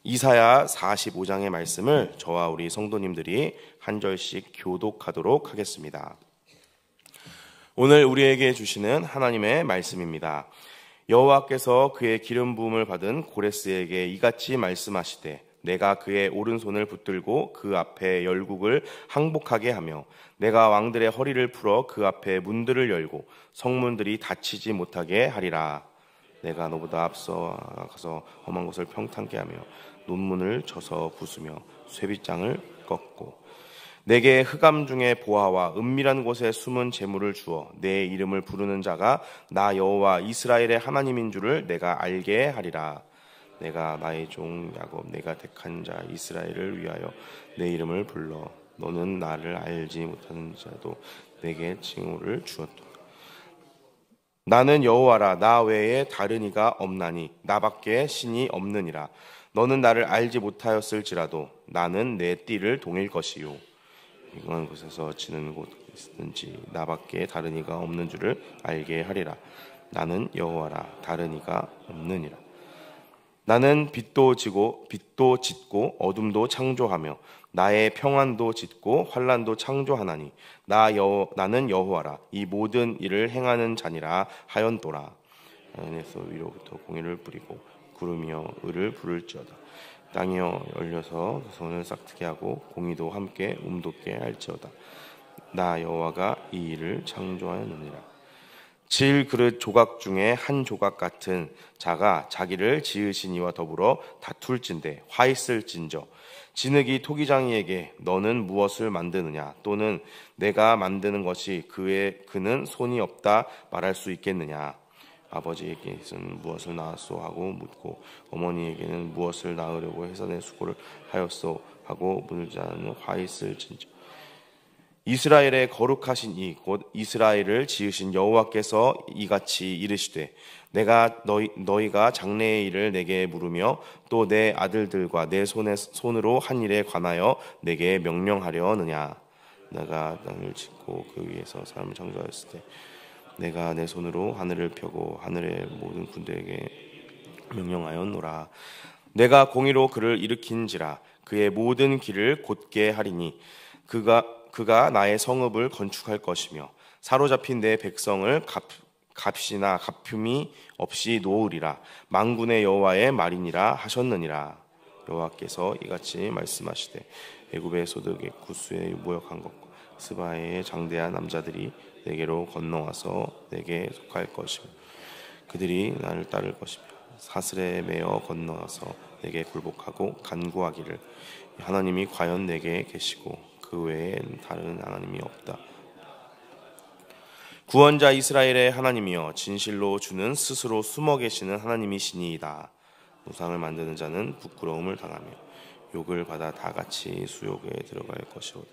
이사야 45장의 말씀을 저와 우리 성도님들이 한 절씩 교독하도록 하겠습니다. 오늘 우리에게 주시는 하나님의 말씀입니다. 여호와께서 그의 기름 부음을 받은 고레스에게 이같이 말씀하시되 내가 그의 오른손을 붙들고 그 앞에 열국을 항복하게 하며 내가 왕들의 허리를 풀어 그 앞에 문들을 열고 성문들이 닫히지 못하게 하리라. 내가 너보다 앞서 가서 험한 곳을 평탄케 하며 논문을 쳐서 부수며 쇠빗장을 꺾고 내게 흑암 중에 보화와 은밀한 곳에 숨은 재물을 주어 내 이름을 부르는 자가 나 여호와 이스라엘의 하나님인 줄을 내가 알게 하리라. 내가 나의 종 야곱 내가 택한 자 이스라엘을 위하여 내 이름을 불러 너는 나를 알지 못하는 자도 내게 칭호를 주었도다. 나는 여호와라. 나 외에 다른 이가 없나니 나밖에 신이 없느니라. 너는 나를 알지 못하였을지라도 나는 내 띠를 동일 것이요 이건 곳에서 지는 곳 있든지 나밖에 다른 이가 없는 줄을 알게 하리라. 나는 여호와라. 다른 이가 없느니라. 나는 빛도 짓고 어둠도 창조하며 나의 평안도 짓고 환난도 창조하나니 나는 여호와라. 이 모든 일을 행하는 자니라 하였도라. 하늘에서 위로부터 공의를 뿌리고 구름이여 을을 부를지어다. 땅이여 열려서 손을 싹트게 하고 공의도 함께 움돋게 할지어다. 나 여호와가 이 일을 창조하였느니라. 질 그릇 조각 중에 한 조각 같은 자가 자기를 지으신 이와 더불어 다툴진대 화 있을진저 진흙이 토기장이에게 너는 무엇을 만드느냐 또는 내가 만드는 것이 그는 손이 없다 말할 수 있겠느냐. 아버지에게는 무엇을 낳았소 하고 묻고 어머니에게는 무엇을 낳으려고 해서 내 수고를 하였소 하고 묻을 자는 화 있을진저 이스라엘의 거룩하신 이 곧 이스라엘을 지으신 여호와께서 이같이 이르시되 내가 너희가 장래의 일을 내게 물으며 또 내 아들들과 내 손으로 한 일에 관하여 내게 명령하려느냐. 내가 땅을 짓고 그 위에서 사람을 창조하였을 때 내가 내 손으로 하늘을 펴고 하늘의 모든 군대에게 명령하였노라. 내가 공의로 그를 일으킨지라 그의 모든 길을 곧게 하리니 그가 나의 성읍을 건축할 것이며 사로잡힌 내 백성을 값이나 갚음이 없이 놓으리라. 만군의 여호와의 말이니라 하셨느니라. 여호와께서 이같이 말씀하시되 애굽의 소득의 구스에 모욕한 것과 스바의 장대한 남자들이 내게로 건너와서 내게 속할 것이며 그들이 나를 따를 것이며 사슬에 매어 건너와서 내게 굴복하고 간구하기를 하나님이 과연 내게 계시고 그 외엔 다른 하나님이 없다. 구원자 이스라엘의 하나님이여 진실로 주는 스스로 숨어 계시는 하나님이시니이다. 우상을 만드는 자는 부끄러움을 당하며 욕을 받아 다 같이 수욕에 들어갈 것이오다.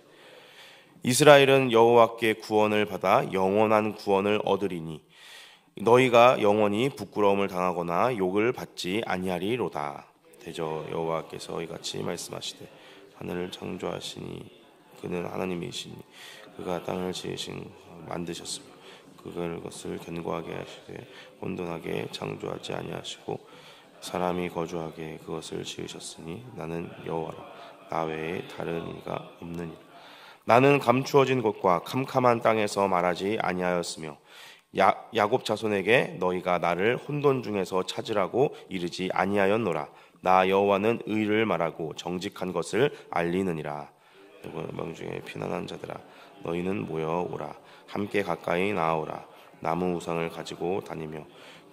이스라엘은 여호와께 구원을 받아 영원한 구원을 얻으리니 너희가 영원히 부끄러움을 당하거나 욕을 받지 아니하리로다. 대저 여호와께서 이같이 말씀하시되 하늘을 창조하시니 그는 하나님이시니 그가 땅을 만드셨으며 그것을 견고하게 하시되 혼돈하게 창조하지 아니하시고 사람이 거주하게 그것을 지으셨으니 나는 여호와라. 나 외에 다른 이가 없느니라. 나는 감추어진 곳과 캄캄한 땅에서 말하지 아니하였으며 야곱 자손에게 너희가 나를 혼돈 중에서 찾으라고 이르지 아니하였노라. 나 여호와는 의를 말하고 정직한 것을 알리느니라. 명 중에 피난한 자들아 너희는 모여오라. 함께 가까이 나아오라. 나무 우상을 가지고 다니며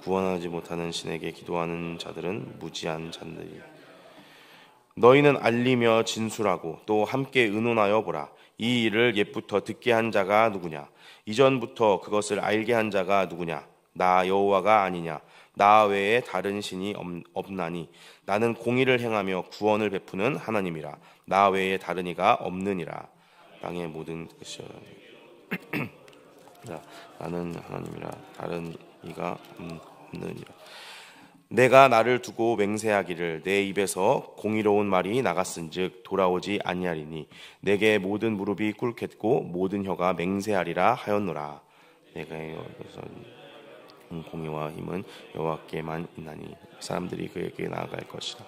구원하지 못하는 신에게 기도하는 자들은 무지한 자들이라. 너희는 알리며 진술하고 또 함께 의논하여 보라. 이 일을 옛부터 듣게 한 자가 누구냐? 이전부터 그것을 알게 한 자가 누구냐? 나 여호와가 아니냐? 나 외에 다른 신이 없나니 나는 공의를 행하며 구원을 베푸는 하나님이라. 나 외에 다른 이가 없느니라. 땅의 모든 것이여 나는 하나님이라. 다른 이가 없느니라. 내가 나를 두고 맹세하기를 내 입에서 공의로운 말이 나갔은즉 돌아오지 아니하리니 내게 모든 무릎이 꿇겠고 모든 혀가 맹세하리라 하였노라. 내가 여기서 공의와 힘은 여호와께만 있나니 사람들이 그에게 나아갈 것이라.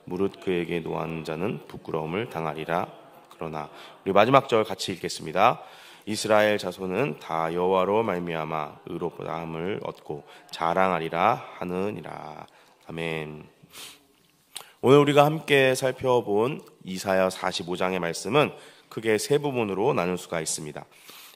무릇 그에게 노하는 자는 부끄러움을 당하리라. 그러나 우리 마지막 절 같이 읽겠습니다. 이스라엘 자손은 다 여호와로 말미암아 의롭다함을 얻고 자랑하리라 하느니라. 아멘. 오늘 우리가 함께 살펴본 이사야 45장의 말씀은 크게 세 부분으로 나눌 수가 있습니다.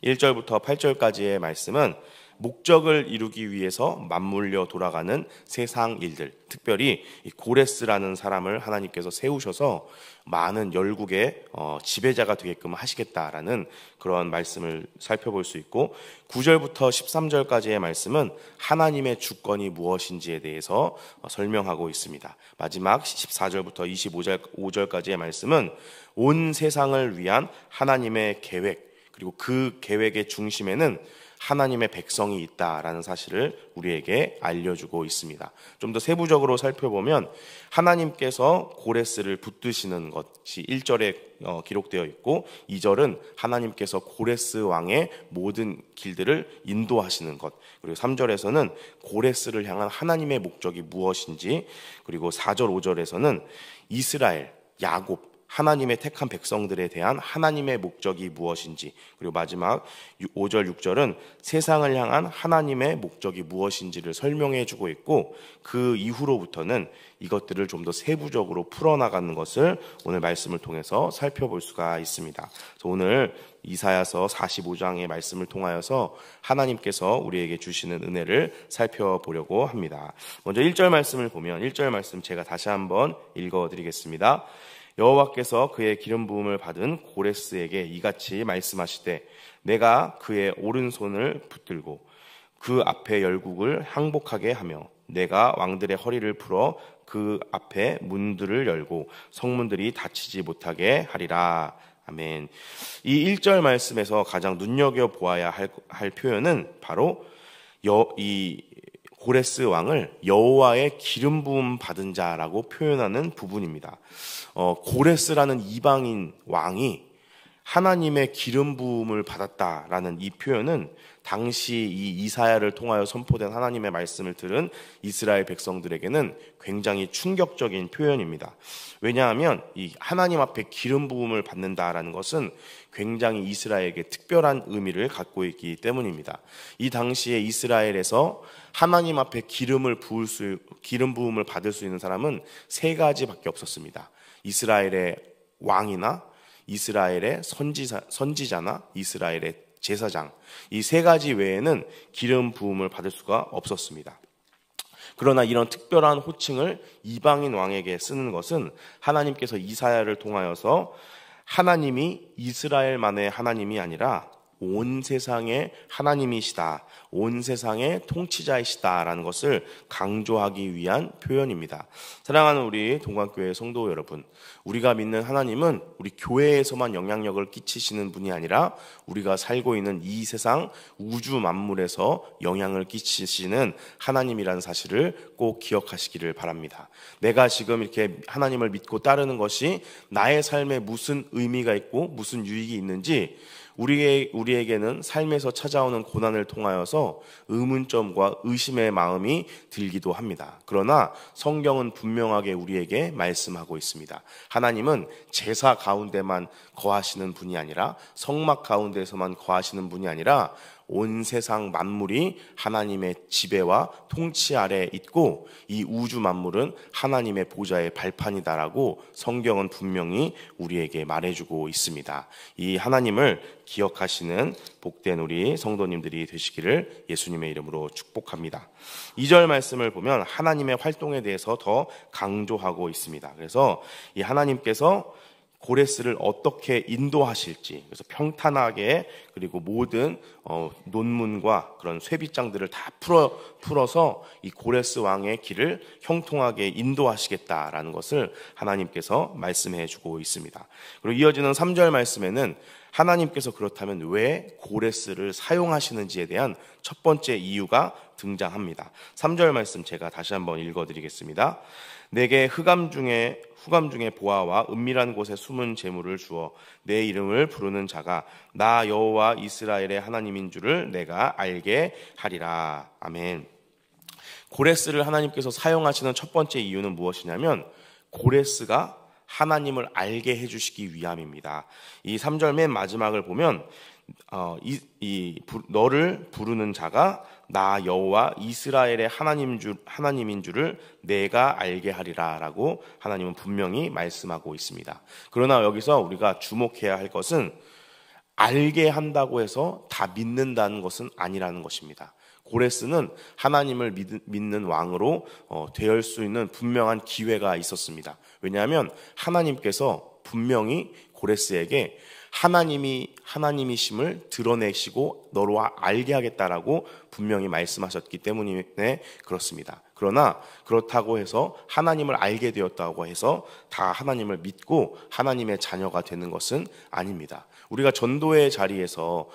1절부터 8절까지의 말씀은 목적을 이루기 위해서 맞물려 돌아가는 세상 일들, 특별히 이 고레스라는 사람을 하나님께서 세우셔서 많은 열국의 지배자가 되게끔 하시겠다라는 그런 말씀을 살펴볼 수 있고, 9절부터 13절까지의 말씀은 하나님의 주권이 무엇인지에 대해서 설명하고 있습니다. 마지막 14절부터 25절까지의 말씀은 온 세상을 위한 하나님의 계획, 그리고 그 계획의 중심에는 하나님의 백성이 있다라는 사실을 우리에게 알려주고 있습니다. 좀 더 세부적으로 살펴보면 하나님께서 고레스를 붙드시는 것이 1절에 기록되어 있고, 2절은 하나님께서 고레스 왕의 모든 길들을 인도하시는 것, 그리고 3절에서는 고레스를 향한 하나님의 목적이 무엇인지, 그리고 4절 5절에서는 이스라엘, 야곱, 하나님의 택한 백성들에 대한 하나님의 목적이 무엇인지, 그리고 마지막 5절 6절은 세상을 향한 하나님의 목적이 무엇인지를 설명해 주고 있고, 그 이후로부터는 이것들을 좀 더 세부적으로 풀어나가는 것을 오늘 말씀을 통해서 살펴볼 수가 있습니다. 그래서 오늘 이사야서 45장의 말씀을 통하여서 하나님께서 우리에게 주시는 은혜를 살펴보려고 합니다. 먼저 1절 말씀을 보면 1절 말씀 제가 다시 한번 읽어드리겠습니다. 여호와께서 그의 기름 부음을 받은 고레스에게 이같이 말씀하시되, 내가 그의 오른손을 붙들고 그 앞에 열국을 항복하게 하며 내가 왕들의 허리를 풀어 그 앞에 문들을 열고 성문들이 닫히지 못하게 하리라. 아멘. 이 1절 말씀에서 가장 눈여겨보아야 할 표현은 바로 이 고레스 왕을 여호와의 기름 부음 받은 자라고 표현하는 부분입니다. 고레스라는 이방인 왕이 하나님의 기름 부음을 받았다라는 이 표현은 당시 이 이사야를 통하여 선포된 하나님의 말씀을 들은 이스라엘 백성들에게는 굉장히 충격적인 표현입니다. 왜냐하면 이 하나님 앞에 기름 부음을 받는다라는 것은 굉장히 이스라엘에게 특별한 의미를 갖고 있기 때문입니다. 이 당시에 이스라엘에서 하나님 앞에 기름 부음을 받을 수 있는 사람은 세 가지밖에 없었습니다. 이스라엘의 왕이나 이스라엘의 선지자나 이스라엘의 제사장, 이 세 가지 외에는 기름 부음을 받을 수가 없었습니다. 그러나 이런 특별한 호칭을 이방인 왕에게 쓰는 것은 하나님께서 이사야를 통하여서 하나님이 이스라엘만의 하나님이 아니라 온 세상의 하나님이시다, 온 세상의 통치자이시다라는 것을 강조하기 위한 표현입니다. 사랑하는 우리 동관교회 성도 여러분, 우리가 믿는 하나님은 우리 교회에서만 영향력을 끼치시는 분이 아니라 우리가 살고 있는 이 세상 우주 만물에서 영향을 끼치시는 하나님이라는 사실을 꼭 기억하시기를 바랍니다. 내가 지금 이렇게 하나님을 믿고 따르는 것이 나의 삶에 무슨 의미가 있고 무슨 유익이 있는지 우리에게는 삶에서 찾아오는 고난을 통하여서 의문점과 의심의 마음이 들기도 합니다. 그러나 성경은 분명하게 우리에게 말씀하고 있습니다. 하나님은 제사 가운데만 거하시는 분이 아니라, 성막 가운데서만 거하시는 분이 아니라 온 세상 만물이 하나님의 지배와 통치 아래에 있고 이 우주 만물은 하나님의 보좌의 발판이다라고 성경은 분명히 우리에게 말해주고 있습니다. 이 하나님을 기억하시는 복된 우리 성도님들이 되시기를 예수님의 이름으로 축복합니다. 2절 말씀을 보면 하나님의 활동에 대해서 더 강조하고 있습니다. 그래서 이 하나님께서 고레스를 어떻게 인도하실지, 그래서 평탄하게, 그리고 모든 논문과 그런 쇠빗장들을 다 풀어서 이 고레스 왕의 길을 형통하게 인도하시겠다라는 것을 하나님께서 말씀해 주고 있습니다. 그리고 이어지는 3절 말씀에는 하나님께서 그렇다면 왜 고레스를 사용하시는지에 대한 첫 번째 이유가 등장합니다. 3절 말씀 제가 다시 한번 읽어드리겠습니다. 내게 후감 중에 보아와 은밀한 곳에 숨은 재물을 주어 내 이름을 부르는 자가 나 여호와 이스라엘의 하나님인 줄을 내가 알게 하리라. 아멘. 고레스를 하나님께서 사용하시는 첫 번째 이유는 무엇이냐면 고레스가 하나님을 알게 해주시기 위함입니다. 이 3절 맨 마지막을 보면 너를 부르는 자가 나 여호와 이스라엘의 하나님인 줄을 내가 알게 하리라 라고 하나님은 분명히 말씀하고 있습니다. 그러나 여기서 우리가 주목해야 할 것은 알게 한다고 해서 다 믿는다는 것은 아니라는 것입니다. 고레스는 하나님을 믿는 왕으로 되을 수 있는 분명한 기회가 있었습니다. 왜냐하면 하나님께서 분명히 고레스에게 하나님이 하나님이심을 드러내시고 너로 알게 하겠다라고 분명히 말씀하셨기 때문에 그렇습니다. 그러나 그렇다고 해서 하나님을 알게 되었다고 해서 다 하나님을 믿고 하나님의 자녀가 되는 것은 아닙니다. 우리가 전도의 자리에서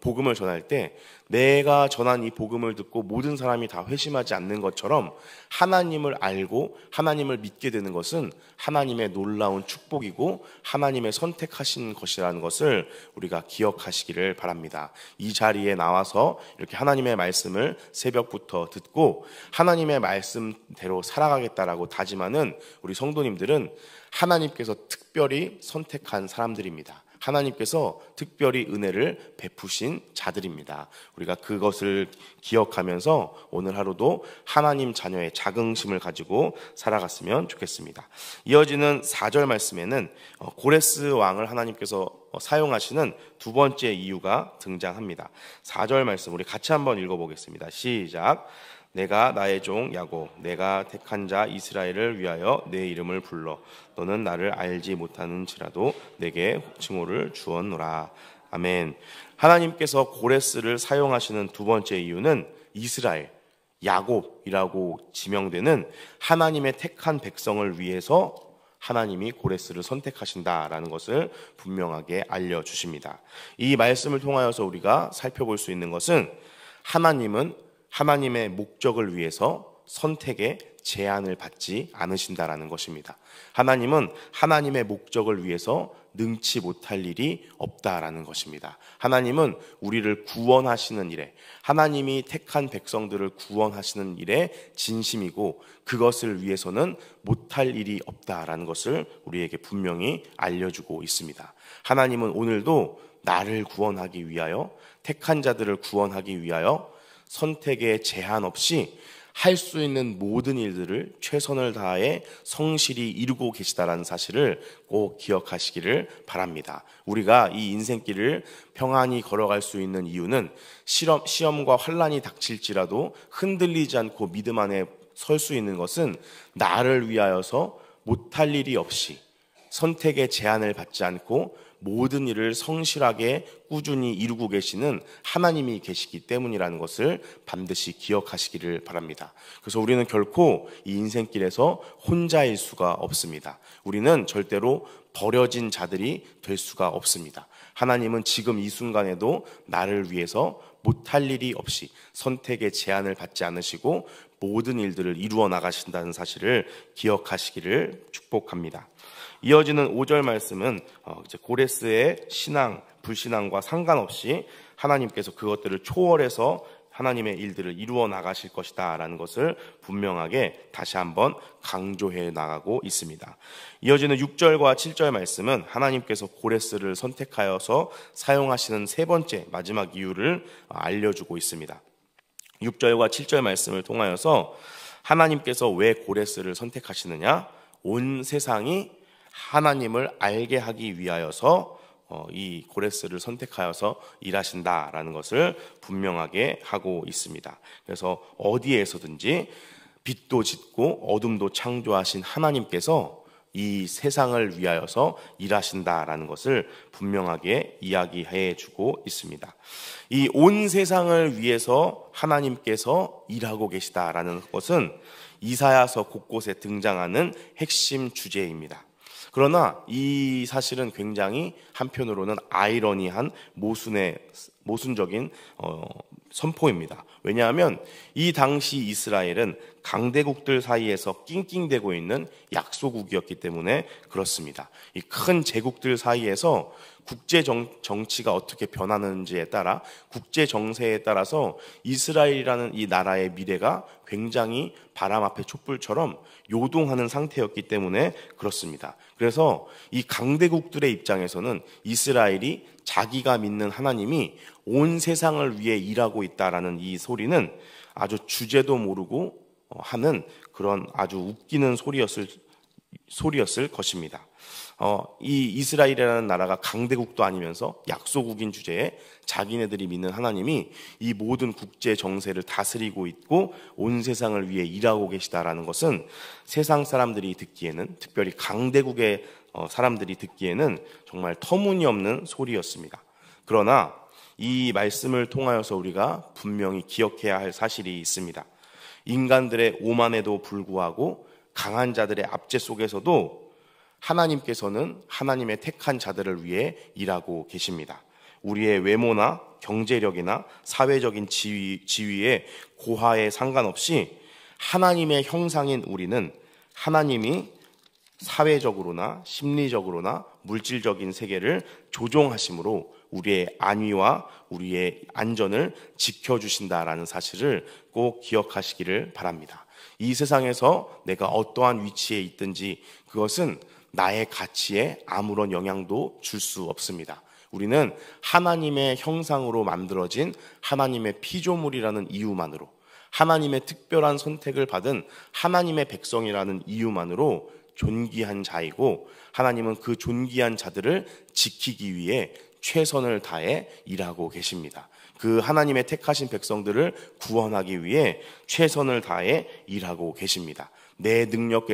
복음을 전할 때 내가 전한 이 복음을 듣고 모든 사람이 다 회심하지 않는 것처럼 하나님을 알고 하나님을 믿게 되는 것은 하나님의 놀라운 축복이고 하나님의 선택하신 것이라는 것을 우리가 기억하시기를 바랍니다. 이 자리에 나와서 이렇게 하나님의 말씀을 새벽부터 듣고 하나님의 말씀대로 살아가겠다라고 다짐하는 우리 성도님들은 하나님께서 특별히 선택한 사람들입니다. 하나님께서 특별히 은혜를 베푸신 자들입니다. 우리가 그것을 기억하면서 오늘 하루도 하나님 자녀의 자긍심을 가지고 살아갔으면 좋겠습니다. 이어지는 4절 말씀에는 고레스 왕을 하나님께서 사용하시는 두 번째 이유가 등장합니다. 4절 말씀 우리 같이 한번 읽어보겠습니다. 시작. 내가 나의 종 야곱 내가 택한 자 이스라엘을 위하여 내 이름을 불러 너는 나를 알지 못하는지라도 내게 칭호를 주었노라. 아멘. 하나님께서 고레스를 사용하시는 두 번째 이유는 이스라엘, 야곱이라고 지명되는 하나님의 택한 백성을 위해서 하나님이 고레스를 선택하신다라는 것을 분명하게 알려주십니다. 이 말씀을 통하여서 우리가 살펴볼 수 있는 것은 하나님은 하나님의 목적을 위해서 선택에 제한을 받지 않으신다라는 것입니다. 하나님은 하나님의 목적을 위해서 능치 못할 일이 없다라는 것입니다. 하나님은 우리를 구원하시는 일에, 하나님이 택한 백성들을 구원하시는 일에 진심이고 그것을 위해서는 못할 일이 없다라는 것을 우리에게 분명히 알려주고 있습니다. 하나님은 오늘도 나를 구원하기 위하여, 택한 자들을 구원하기 위하여 선택에 제한 없이 할 수 있는 모든 일들을 최선을 다해 성실히 이루고 계시다라는 사실을 꼭 기억하시기를 바랍니다. 우리가 이 인생길을 평안히 걸어갈 수 있는 이유는 시험과 환난이 닥칠지라도 흔들리지 않고 믿음 안에 설 수 있는 것은 나를 위하여서 못할 일이 없이 선택의 제한을 받지 않고 모든 일을 성실하게 꾸준히 이루고 계시는 하나님이 계시기 때문이라는 것을 반드시 기억하시기를 바랍니다. 그래서 우리는 결코 이 인생길에서 혼자일 수가 없습니다. 우리는 절대로 버려진 자들이 될 수가 없습니다. 하나님은 지금 이 순간에도 나를 위해서 못할 일이 없이 선택의 제한을 받지 않으시고 모든 일들을 이루어 나가신다는 사실을 기억하시기를 축복합니다. 이어지는 5절 말씀은 이제 고레스의 신앙, 불신앙과 상관없이 하나님께서 그것들을 초월해서 하나님의 일들을 이루어 나가실 것이다 라는 것을 분명하게 다시 한번 강조해 나가고 있습니다. 이어지는 6절과 7절 말씀은 하나님께서 고레스를 선택하여서 사용하시는 세 번째 마지막 이유를 알려주고 있습니다. 6절과 7절 말씀을 통하여서 하나님께서 왜 고레스를 선택하시느냐? 온 세상이 하나님을 알게 하기 위하여서 이 고레스를 선택하여서 일하신다라는 것을 분명하게 하고 있습니다. 그래서 어디에서든지 빛도 짓고 어둠도 창조하신 하나님께서 이 세상을 위하여서 일하신다라는 것을 분명하게 이야기해 주고 있습니다. 이 온 세상을 위해서 하나님께서 일하고 계시다라는 것은 이사야서 곳곳에 등장하는 핵심 주제입니다. 그러나 이 사실은 굉장히 한편으로는 아이러니한 모순의 모순적인 선포입니다. 왜냐하면 이 당시 이스라엘은 강대국들 사이에서 낑낑대고 있는 약소국이었기 때문에 그렇습니다. 이 큰 제국들 사이에서 국제 정치가 어떻게 변하는지에 따라, 국제 정세에 따라서 이스라엘이라는 이 나라의 미래가 굉장히 바람 앞에 촛불처럼 요동하는 상태였기 때문에 그렇습니다. 그래서 이 강대국들의 입장에서는 이스라엘이 자기가 믿는 하나님이 온 세상을 위해 일하고 있다라는 이 소리는 아주 주제도 모르고 하는 그런 아주 웃기는 소리였을 것입니다. 이 이스라엘이라는 나라가 강대국도 아니면서 약소국인 주제에 자기네들이 믿는 하나님이 이 모든 국제 정세를 다스리고 있고 온 세상을 위해 일하고 계시다라는 것은 세상 사람들이 듣기에는, 특별히 강대국의 사람들이 듣기에는 정말 터무니없는 소리였습니다. 그러나 이 말씀을 통하여서 우리가 분명히 기억해야 할 사실이 있습니다. 인간들의 오만에도 불구하고 강한 자들의 압제 속에서도 하나님께서는 하나님의 택한 자들을 위해 일하고 계십니다. 우리의 외모나 경제력이나 사회적인 지위의 고하에 상관없이 하나님의 형상인 우리는 하나님이 사회적으로나 심리적으로나 물질적인 세계를 조종하심으로 우리의 안위와 우리의 안전을 지켜주신다라는 사실을 꼭 기억하시기를 바랍니다. 이 세상에서 내가 어떠한 위치에 있든지 그것은 나의 가치에 아무런 영향도 줄 수 없습니다. 우리는 하나님의 형상으로 만들어진 하나님의 피조물이라는 이유만으로, 하나님의 특별한 선택을 받은 하나님의 백성이라는 이유만으로 존귀한 자이고, 하나님은 그 존귀한 자들을 지키기 위해 최선을 다해 일하고 계십니다. 그 하나님의 택하신 백성들을 구원하기 위해 최선을 다해 일하고 계십니다. 내 능력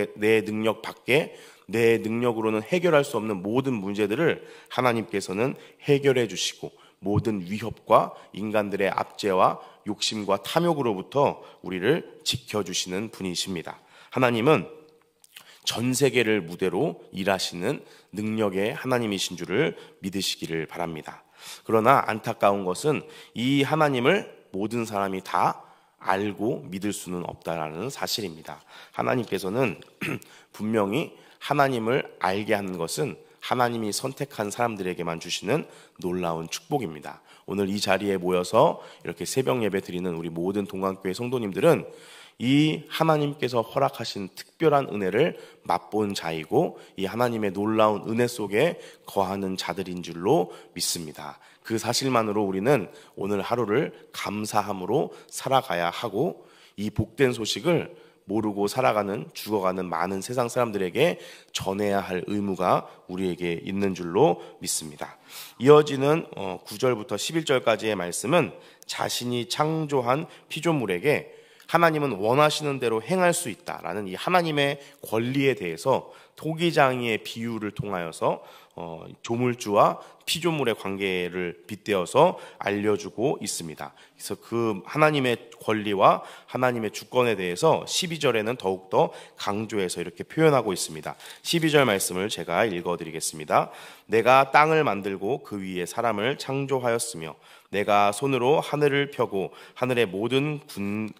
밖에 내 능력으로는 해결할 수 없는 모든 문제들을 하나님께서는 해결해 주시고, 모든 위협과 인간들의 압제와 욕심과 탐욕으로부터 우리를 지켜주시는 분이십니다. 하나님은 전 세계를 무대로 일하시는 능력의 하나님이신 줄을 믿으시기를 바랍니다. 그러나 안타까운 것은 이 하나님을 모든 사람이 다 알고 믿을 수는 없다라는 사실입니다. 하나님께서는 분명히 하나님을 알게 하는 것은 하나님이 선택한 사람들에게만 주시는 놀라운 축복입니다. 오늘 이 자리에 모여서 이렇게 새벽 예배 드리는 우리 모든 동강교회 성도님들은 이 하나님께서 허락하신 특별한 은혜를 맛본 자이고, 이 하나님의 놀라운 은혜 속에 거하는 자들인 줄로 믿습니다. 그 사실만으로 우리는 오늘 하루를 감사함으로 살아가야 하고, 이 복된 소식을 모르고 살아가는, 죽어가는 많은 세상 사람들에게 전해야 할 의무가 우리에게 있는 줄로 믿습니다. 이어지는 9절부터 11절까지의 말씀은 자신이 창조한 피조물에게 하나님은 원하시는 대로 행할 수 있다라는 이 하나님의 권리에 대해서 토기장이의 비유를 통하여서 조물주와 피조물의 관계를 빗대어서 알려주고 있습니다. 그래서 그 하나님의 권리와 하나님의 주권에 대해서 12절에는 더욱더 강조해서 이렇게 표현하고 있습니다. 12절 말씀을 제가 읽어드리겠습니다. 내가 땅을 만들고 그 위에 사람을 창조하였으며 내가 손으로 하늘을 펴고 하늘의 모든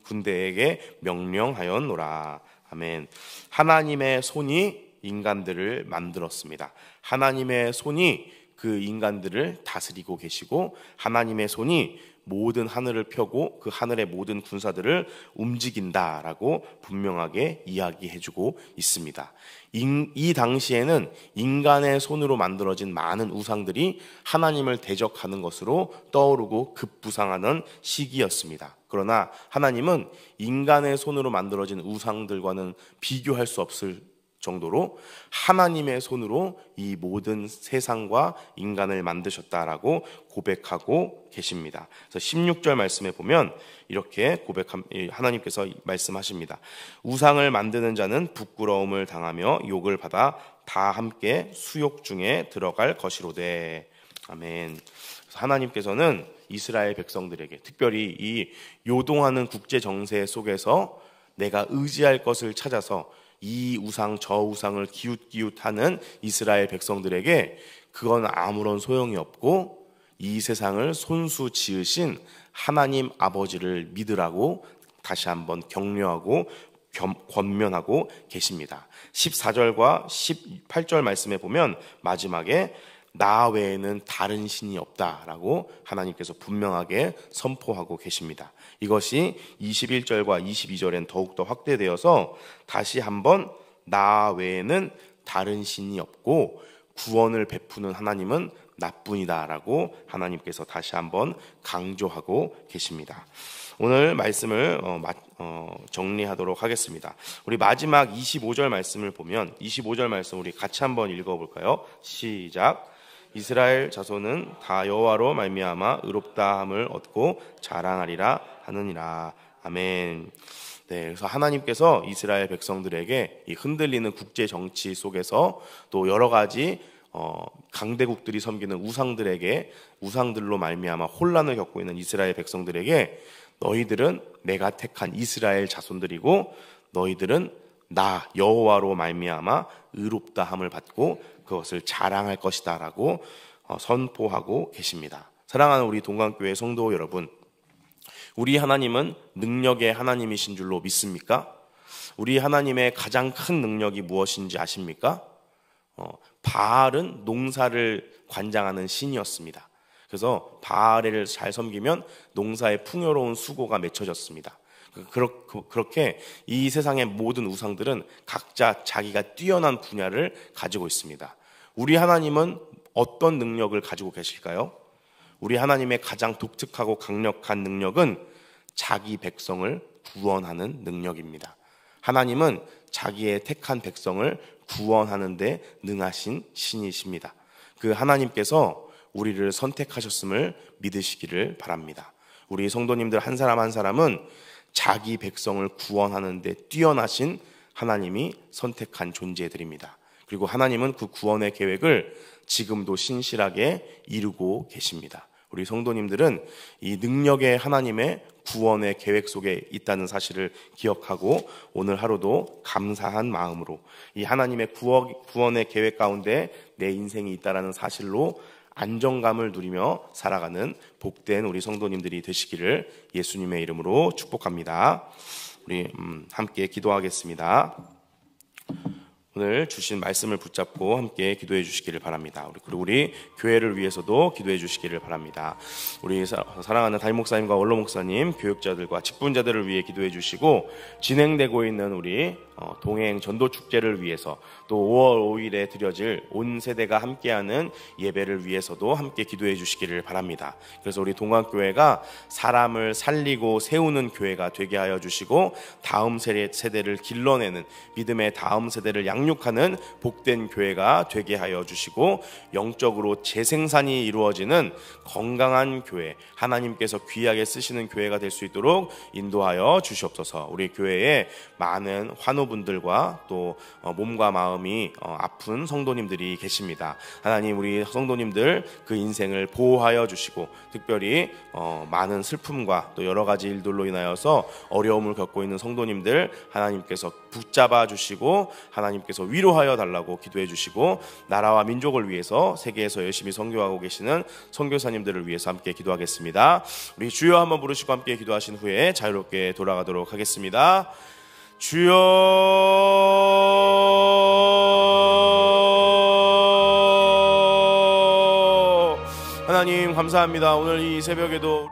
군대에게 명령하였노라. 아멘. 하나님의 손이 인간들을 만들었습니다. 하나님의 손이 그 인간들을 다스리고 계시고, 하나님의 손이 모든 하늘을 펴고 그 하늘의 모든 군사들을 움직인다라고 분명하게 이야기해주고 있습니다. 이 당시에는 인간의 손으로 만들어진 많은 우상들이 하나님을 대적하는 것으로 떠오르고 급부상하는 시기였습니다. 그러나 하나님은 인간의 손으로 만들어진 우상들과는 비교할 수 없을 정도로 하나님의 손으로 이 모든 세상과 인간을 만드셨다라고 고백하고 계십니다. 그래서 16절 말씀에 보면 이렇게 하나님께서 말씀하십니다. 우상을 만드는 자는 부끄러움을 당하며 욕을 받아 다 함께 수욕 중에 들어갈 것이로되. 아멘. 그래서 하나님께서는 이스라엘 백성들에게, 특별히 이 요동하는 국제 정세 속에서 내가 의지할 것을 찾아서 이 우상 저 우상을 기웃기웃하는 이스라엘 백성들에게 그건 아무런 소용이 없고, 이 세상을 손수 지으신 하나님 아버지를 믿으라고 다시 한번 격려하고 권면하고 계십니다. 14절과 18절 말씀에 보면 마지막에 나 외에는 다른 신이 없다라고 하나님께서 분명하게 선포하고 계십니다. 이것이 21절과 22절엔 더욱더 확대되어서 다시 한번 나 외에는 다른 신이 없고 구원을 베푸는 하나님은 나뿐이다라고 하나님께서 다시 한번 강조하고 계십니다. 오늘 말씀을 정리하도록 하겠습니다. 우리 마지막 25절 말씀을 보면 25절 말씀 우리 같이 한번 읽어볼까요? 시작. 이스라엘 자손은 다 여호와로 말미암아 의롭다함을 얻고 자랑하리라 하느니라. 아멘. 네, 그래서 하나님께서 이스라엘 백성들에게 이 흔들리는 국제 정치 속에서 또 여러 가지 강대국들이 섬기는 우상들로 말미암아 혼란을 겪고 있는 이스라엘 백성들에게 너희들은 내가 택한 이스라엘 자손들이고 너희들은 나 여호와로 말미암아 의롭다함을 받고 그것을 자랑할 것이다 라고 선포하고 계십니다. 사랑하는 우리 동강교회 성도 여러분, 우리 하나님은 능력의 하나님이신 줄로 믿습니까? 우리 하나님의 가장 큰 능력이 무엇인지 아십니까? 바알은 농사를 관장하는 신이었습니다. 그래서 바알을 잘 섬기면 농사의 풍요로운 수고가 맺혀졌습니다. 그렇게 이 세상의 모든 우상들은 각자 자기가 뛰어난 분야를 가지고 있습니다. 우리 하나님은 어떤 능력을 가지고 계실까요? 우리 하나님의 가장 독특하고 강력한 능력은 자기 백성을 구원하는 능력입니다. 하나님은 자기의 택한 백성을 구원하는 데 능하신 신이십니다. 그 하나님께서 우리를 선택하셨음을 믿으시기를 바랍니다. 우리 성도님들 한 사람 한 사람은 자기 백성을 구원하는 데 뛰어나신 하나님이 선택한 존재들입니다. 그리고 하나님은 그 구원의 계획을 지금도 신실하게 이루고 계십니다. 우리 성도님들은 이 능력의 하나님의 구원의 계획 속에 있다는 사실을 기억하고 오늘 하루도 감사한 마음으로 이 하나님의 구원의 계획 가운데 내 인생이 있다는 사실로 안정감을 누리며 살아가는 복된 우리 성도님들이 되시기를 예수님의 이름으로 축복합니다. 우리 함께 기도하겠습니다. 오늘 주신 말씀을 붙잡고 함께 기도해 주시기를 바랍니다. 그리고 우리 교회를 위해서도 기도해 주시기를 바랍니다. 우리 사랑하는 담임 목사님과 원로 목사님, 교육자들과 직분자들을 위해 기도해 주시고 진행되고 있는 우리 동행 전도 축제를 위해서 또 5월 5일에 드려질 온 세대가 함께하는 예배를 위해서도 함께 기도해 주시기를 바랍니다. 그래서 우리 동강교회가 사람을 살리고 세우는 교회가 되게 하여 주시고 다음 세대를 길러내는 믿음의 다음 세대를 양육하는 복된 교회가 되게 하여 주시고 영적으로 재생산이 이루어지는 건강한 교회, 하나님께서 귀하게 쓰시는 교회가 될 수 있도록 인도하여 주시옵소서. 우리 교회에 많은 환우분들과 또 몸과 마음이 아픈 성도님들이 계십니다. 하나님, 우리 성도님들 그 인생을 보호하여 주시고 특별히 많은 슬픔과 또 여러 가지 일들로 인하여서 어려움을 겪고 있는 성도님들 하나님께서 붙잡아 주시고 하나님께서 위로하여 달라고 기도해 주시고 나라와 민족을 위해서 세계에서 열심히 선교하고 계시는 선교사님들을 위해서 함께 기도하겠습니다. 우리 주여 한번 부르시고 함께 기도하신 후에 자유롭게 돌아가도록 하겠습니다. 주여, 하나님 감사합니다. 오늘 이 새벽에도